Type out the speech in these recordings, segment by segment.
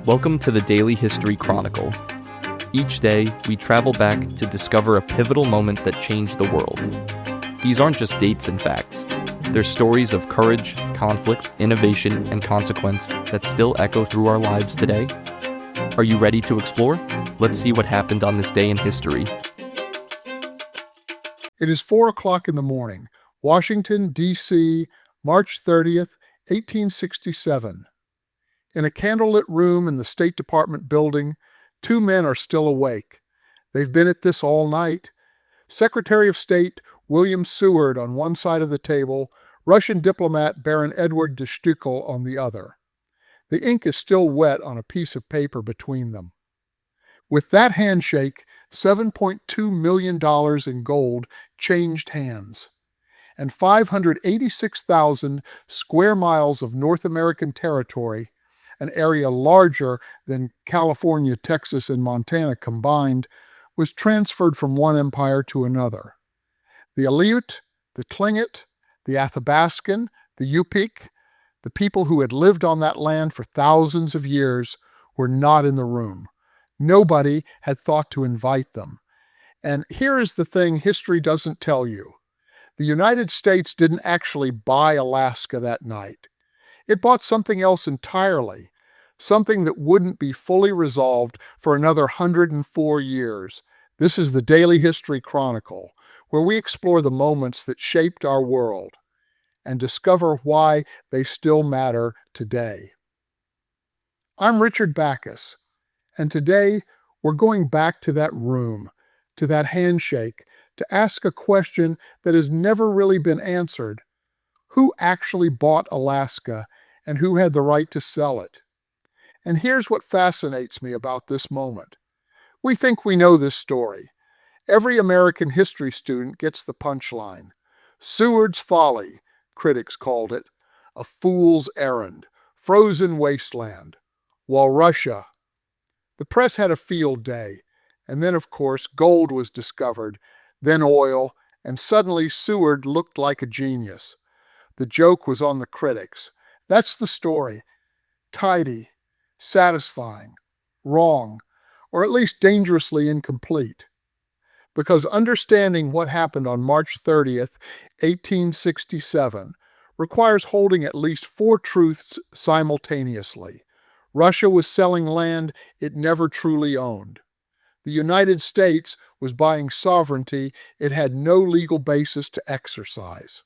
Welcome to the Daily History Chronicle. Each day, we travel back to discover a pivotal moment that changed the world. These aren't just dates and facts. They're stories of courage, conflict, innovation, and consequence that still echo through our lives today. Are you ready to explore? Let's see what happened on this day in history. It is 4 o'clock in the morning, Washington, D.C., March 30th, 1867. In a candlelit room in the State Department building, two men are still awake. They've been at this all night. Secretary of State William Seward on one side of the table, Russian diplomat Baron de Stoeckl on the other. The ink is still wet on a piece of paper between them. With that handshake, $7.2 million in gold changed hands, and 586,000 square miles of North American territory, an area larger than California, Texas, and Montana combined, was transferred from one empire to another. The Aleut, the Tlingit, the Athabascan, the Yupik, the people who had lived on that land for thousands of years, were not in the room. Nobody had thought to invite them. And here is the thing history doesn't tell you. The United States didn't actually buy Alaska that night. It bought something else entirely, something that wouldn't be fully resolved for another 104 years. This is the Daily History Chronicle, where we explore the moments that shaped our world and discover why they still matter today. I'm Richard Backus, and today we're going back to that room, to that handshake, to ask a question that has never really been answered. Who actually bought Alaska, and who had the right to sell it? And here's what fascinates me about this moment. We think we know this story. Every American history student gets the punchline. Seward's Folly, critics called it, a fool's errand, frozen wasteland, while Russia. The press had a field day, and then, of course, gold was discovered, then oil, and suddenly Seward looked like a genius. The joke was on the critics. That's the story. Tidy, satisfying, wrong, or at least dangerously incomplete. Because understanding what happened on March 30th, 1867, requires holding at least four truths simultaneously. Russia was selling land it never truly owned. The United States was buying sovereignty it had no legal basis to exercise.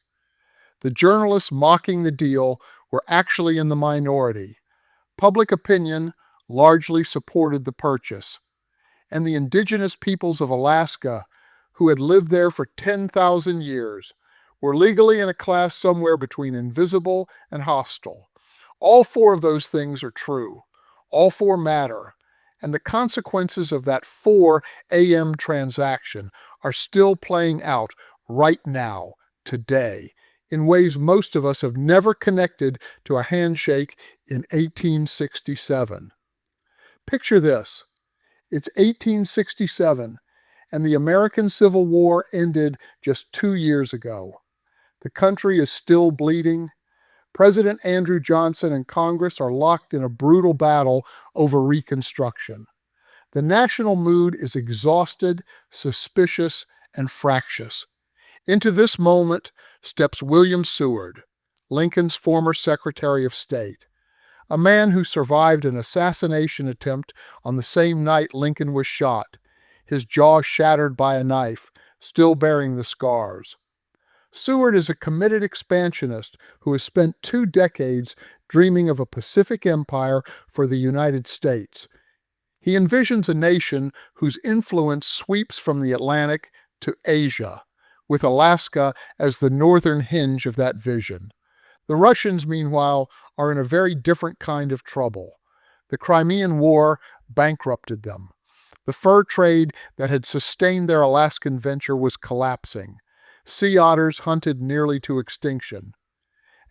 The journalists mocking the deal were actually in the minority. Public opinion largely supported the purchase. And the indigenous peoples of Alaska, who had lived there for 10,000 years, were legally in a class somewhere between invisible and hostile. All four of those things are true. All four matter. And the consequences of that 4 a.m. transaction are still playing out right now, today, in ways most of us have never connected to a handshake in 1867. Picture this. It's 1867, and the American Civil War ended just 2 years ago. The country is still bleeding. President Andrew Johnson and Congress are locked in a brutal battle over Reconstruction. The national mood is exhausted, suspicious, and fractious. Into this moment steps William Seward, Lincoln's former Secretary of State, a man who survived an assassination attempt on the same night Lincoln was shot, his jaw shattered by a knife, still bearing the scars. Seward is a committed expansionist who has spent 2 decades dreaming of a Pacific empire for the United States. He envisions a nation whose influence sweeps from the Atlantic to Asia, with Alaska as the northern hinge of that vision. The Russians, meanwhile, are in a very different kind of trouble. The Crimean War bankrupted them. The fur trade that had sustained their Alaskan venture was collapsing. Sea otters hunted nearly to extinction.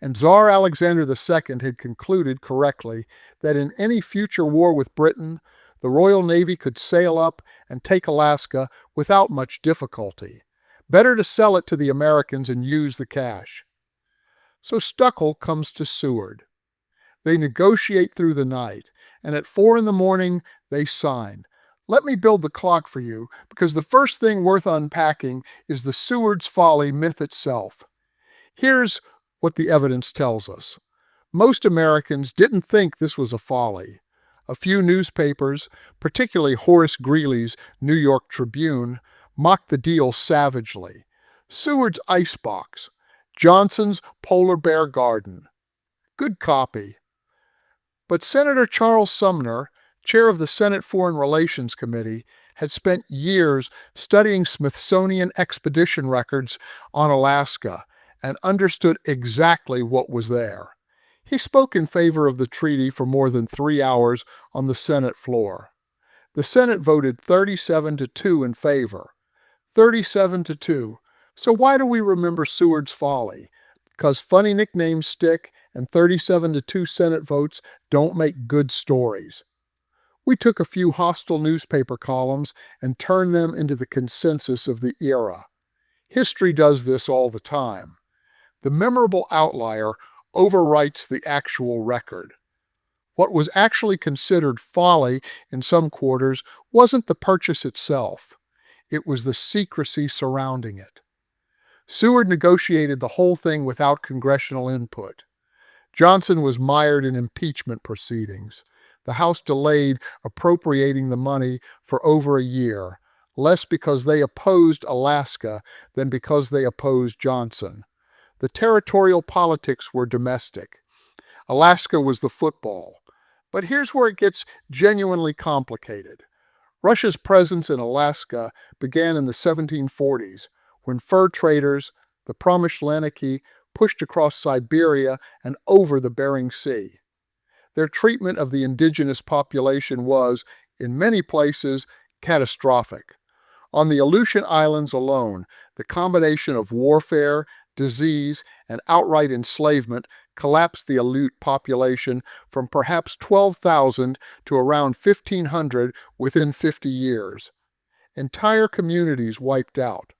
And Tsar Alexander II had concluded correctly that in any future war with Britain, the Royal Navy could sail up and take Alaska without much difficulty. Better to sell it to the Americans and use the cash. So Stoeckl comes to Seward. They negotiate through the night, and at 4 in the morning, they sign. Let me build the clock for you, because the first thing worth unpacking is the Seward's Folly myth itself. Here's what the evidence tells us. Most Americans didn't think this was a folly. A few newspapers, particularly Horace Greeley's New York Tribune, mocked the deal savagely. Seward's icebox, Johnson's polar bear garden. Good copy. But Senator Charles Sumner, chair of the Senate Foreign Relations Committee, had spent years studying Smithsonian expedition records on Alaska and understood exactly what was there. He spoke in favor of the treaty for more than 3 hours on the Senate floor. The Senate voted 37-2 in favor. 37-2. So why do we remember Seward's Folly? Because funny nicknames stick and 37-2 Senate votes don't make good stories. We took a few hostile newspaper columns and turned them into the consensus of the era. History does this all the time. The memorable outlier overwrites the actual record. What was actually considered folly in some quarters wasn't the purchase itself. It was the secrecy surrounding it. Seward negotiated the whole thing without congressional input. Johnson was mired in impeachment proceedings. The House delayed appropriating the money for over a year, less because they opposed Alaska than because they opposed Johnson. The territorial politics were domestic. Alaska was the football. But here's where it gets genuinely complicated. Russia's presence in Alaska began in the 1740s, when fur traders, the Promyshleniki, pushed across Siberia and over the Bering Sea. Their treatment of the indigenous population was, in many places, catastrophic. On the Aleutian Islands alone, the combination of warfare, disease, and outright enslavement collapsed the Aleut population from perhaps 12,000 to around 1,500 within 50 years. Entire communities wiped out.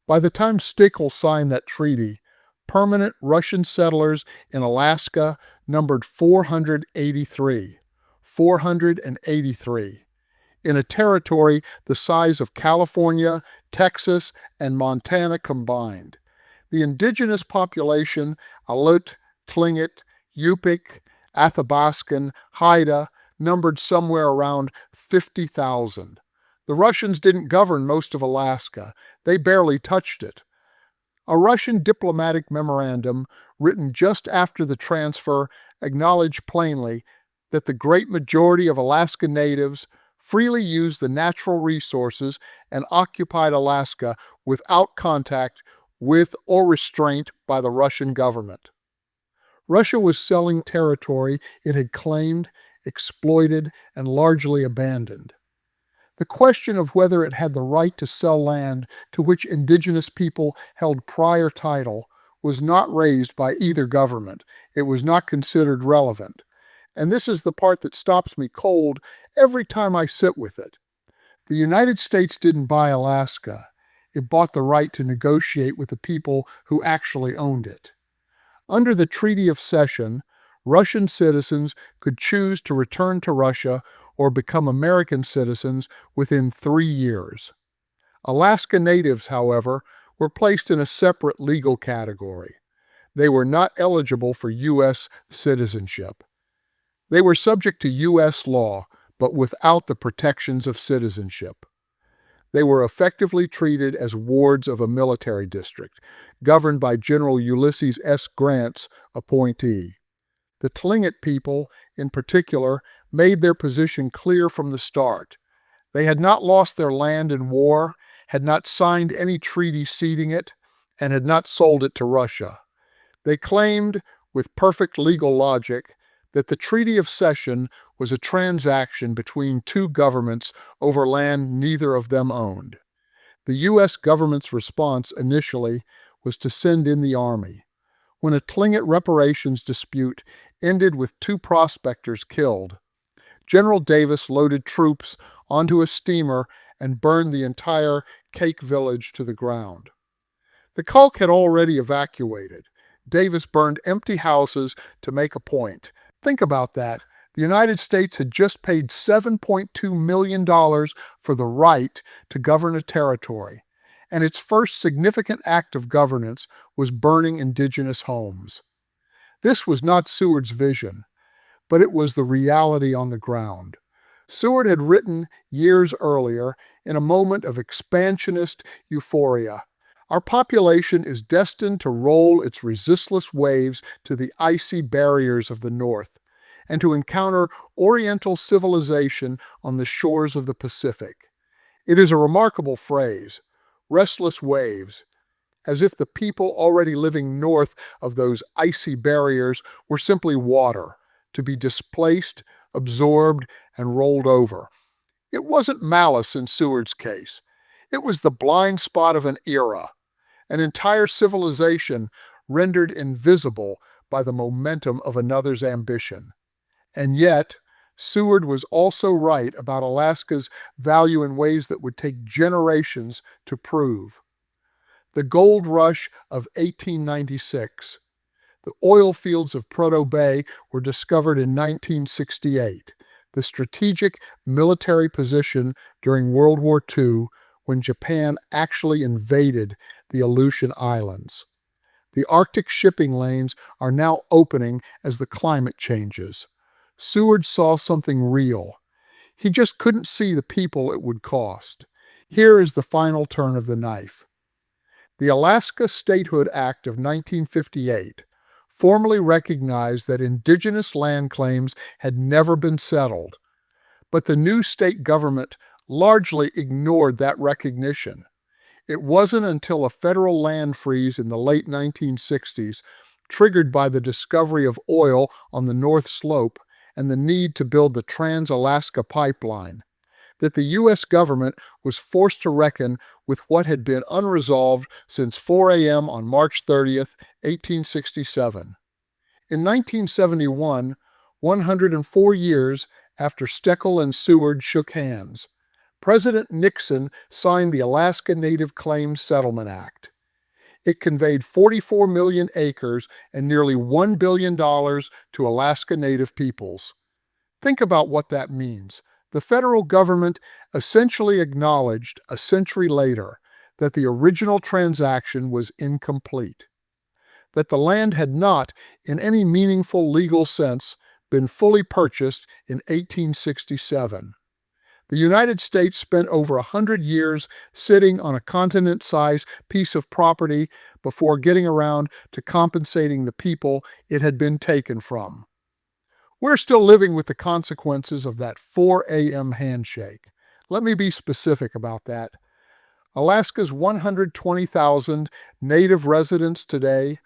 By the time Stoeckl signed that treaty, permanent Russian settlers in Alaska numbered 483. 483. In a territory the size of California, Texas, and Montana combined. The indigenous population, Aleut, Tlingit, Yupik, Athabaskan, Haida, numbered somewhere around 50,000. The Russians didn't govern most of Alaska. They barely touched it. A Russian diplomatic memorandum written just after the transfer acknowledged plainly that the great majority of Alaska natives freely used the natural resources and occupied Alaska without contact with or restraint by the Russian government. Russia was selling territory it had claimed, exploited, and largely abandoned. The question of whether it had the right to sell land to which indigenous people held prior title was not raised by either government. It was not considered relevant. And this is the part that stops me cold every time I sit with it. The United States didn't buy Alaska. It bought the right to negotiate with the people who actually owned it. Under the Treaty of Cession, Russian citizens could choose to return to Russia or become American citizens within 3 years. Alaska natives, however, were placed in a separate legal category. They were not eligible for U.S. citizenship. They were subject to U.S. law, but without the protections of citizenship. They were effectively treated as wards of a military district, governed by General Ulysses S. Grant's appointee. The Tlingit people, in particular, made their position clear from the start. They had not lost their land in war, had not signed any treaty ceding it, and had not sold it to Russia. They claimed, with perfect legal logic, that the Treaty of Cession was a transaction between two governments over land neither of them owned. The U.S. government's response initially was to send in the army. When a Tlingit reparations dispute ended with 2 prospectors killed, General Davis loaded troops onto a steamer and burned the entire Cake village to the ground. The Kulk had already evacuated. Davis burned empty houses to make a point. Think about that. The United States had just paid $7.2 million for the right to govern a territory, and its first significant act of governance was burning indigenous homes. This was not Seward's vision, but it was the reality on the ground. Seward had written years earlier, in a moment of expansionist euphoria, "Our population is destined to roll its resistless waves to the icy barriers of the North, and to encounter Oriental civilization on the shores of the Pacific." It is a remarkable phrase, restless waves, as if the people already living north of those icy barriers were simply water, to be displaced, absorbed, and rolled over. It wasn't malice in Seward's case. It was the blind spot of an era, an entire civilization rendered invisible by the momentum of another's ambition. And yet, Seward was also right about Alaska's value in ways that would take generations to prove. The gold rush of 1896. The oil fields of Prudhoe Bay were discovered in 1968, the strategic military position during World War II when Japan actually invaded the Aleutian Islands. The Arctic shipping lanes are now opening as the climate changes. Seward saw something real. He just couldn't see the people it would cost. Here is the final turn of the knife. The Alaska Statehood Act of 1958 formally recognized that indigenous land claims had never been settled, but the new state government largely ignored that recognition. It wasn't until a federal land freeze in the late 1960s, triggered by the discovery of oil on the North Slope and the need to build the Trans-Alaska Pipeline, that the U.S. government was forced to reckon with what had been unresolved since 4 a.m. on March 30th, 1867. In 1971, 104 years after Stoeckl and Seward shook hands, President Nixon signed the Alaska Native Claims Settlement Act. It conveyed 44 million acres and nearly $1 billion to Alaska Native peoples. Think about what that means. The federal government essentially acknowledged a century later that the original transaction was incomplete, that the land had not, in any meaningful legal sense, been fully purchased in 1867. The United States spent over 100 years sitting on a continent-sized piece of property before getting around to compensating the people it had been taken from. We're still living with the consequences of that 4 a.m. handshake. Let me be specific about that. Alaska's 120,000 native residents today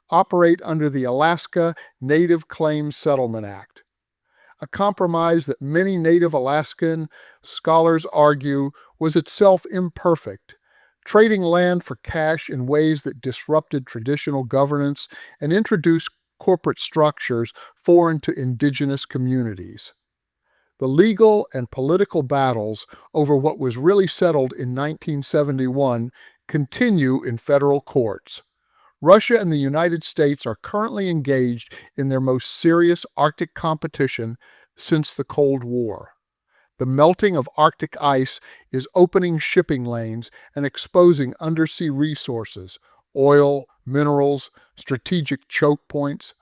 operate under the Alaska Native Claims Settlement Act, a compromise that many Native Alaskan scholars argue was itself imperfect, trading land for cash in ways that disrupted traditional governance and introduced corporate structures foreign to indigenous communities. The legal and political battles over what was really settled in 1971 continue in federal courts. Russia and the United States are currently engaged in their most serious Arctic competition since the Cold War. The melting of Arctic ice is opening shipping lanes and exposing undersea resources, oil, minerals, strategic choke points,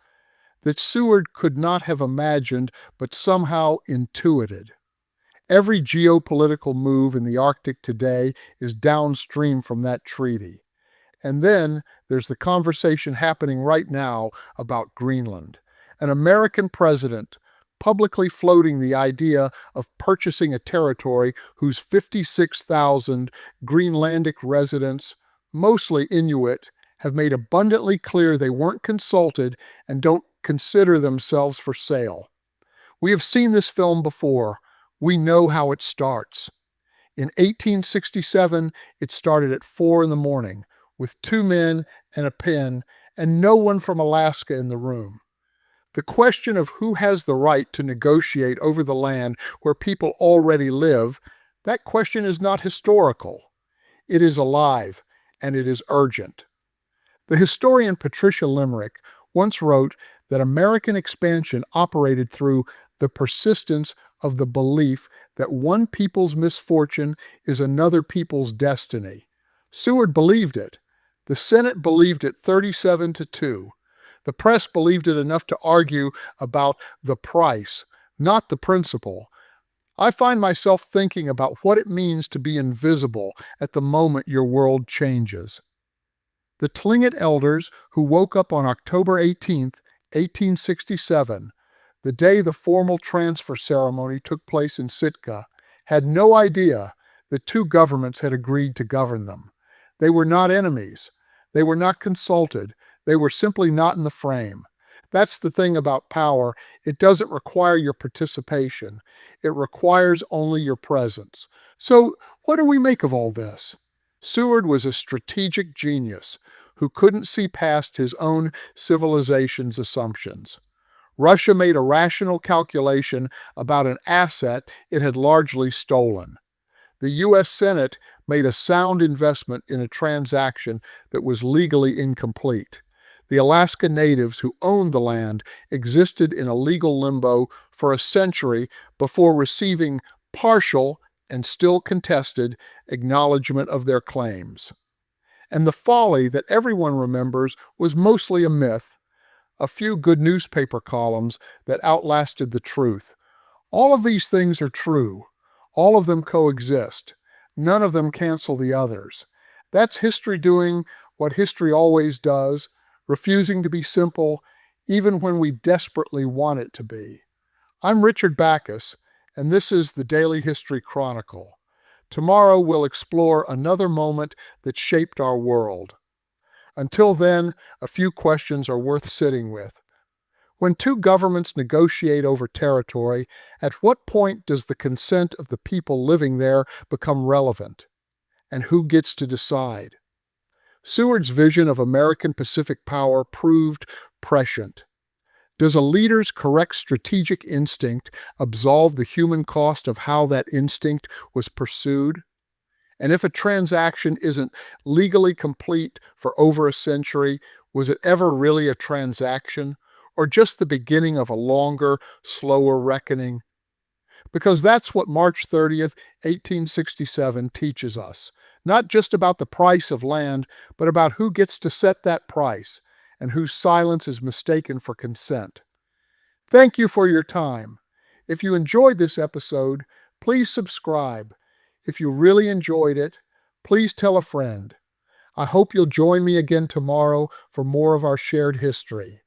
that Seward could not have imagined but somehow intuited. Every geopolitical move in the Arctic today is downstream from that treaty. And then there's the conversation happening right now about Greenland. An American president publicly floating the idea of purchasing a territory whose 56,000 Greenlandic residents, mostly Inuit, have made abundantly clear they weren't consulted and don't consider themselves for sale. We have seen this film before. We know how it starts. In 1867, it started at 4 in the morning, with 2 men and a pen, and no one from Alaska in the room. The question of who has the right to negotiate over the land where people already live, that question is not historical. It is alive, and it is urgent. The historian Patricia Limerick once wrote that American expansion operated through the persistence of the belief that one people's misfortune is another people's destiny. Seward believed it. The Senate believed it 37-2. The press believed it enough to argue about the price, not the principle. I find myself thinking about what it means to be invisible at the moment your world changes. The Tlingit elders who woke up on October 18, 1867, the day the formal transfer ceremony took place in Sitka, had no idea that two governments had agreed to govern them. They were not enemies. They were not consulted. They were simply not in the frame. That's the thing about power. It doesn't require your participation. It requires only your presence. So, what do we make of all this? Seward was a strategic genius who couldn't see past his own civilization's assumptions. Russia made a rational calculation about an asset it had largely stolen. The U.S. Senate made a sound investment in a transaction that was legally incomplete. The Alaska natives who owned the land existed in a legal limbo for a century before receiving partial and still contested acknowledgement of their claims. And the Folly that everyone remembers was mostly a myth, a few good newspaper columns that outlasted the truth. All of these things are true. All of them coexist. None of them cancel the others. That's history doing what history always does, refusing to be simple, even when we desperately want it to be. I'm Richard Backus, and this is the Daily History Chronicle. Tomorrow we'll explore another moment that shaped our world. Until then, a few questions are worth sitting with. When two governments negotiate over territory, at what point does the consent of the people living there become relevant? And who gets to decide? Seward's vision of American Pacific power proved prescient. Does a leader's correct strategic instinct absolve the human cost of how that instinct was pursued? And if a transaction isn't legally complete for over a century, was it ever really a transaction, or just the beginning of a longer, slower reckoning? Because that's what March 30th, 1867 teaches us. Not just about the price of land, but about who gets to set that price and whose silence is mistaken for consent. Thank you for your time. If you enjoyed this episode, please subscribe. If you really enjoyed it, please tell a friend. I hope you'll join me again tomorrow for more of our shared history.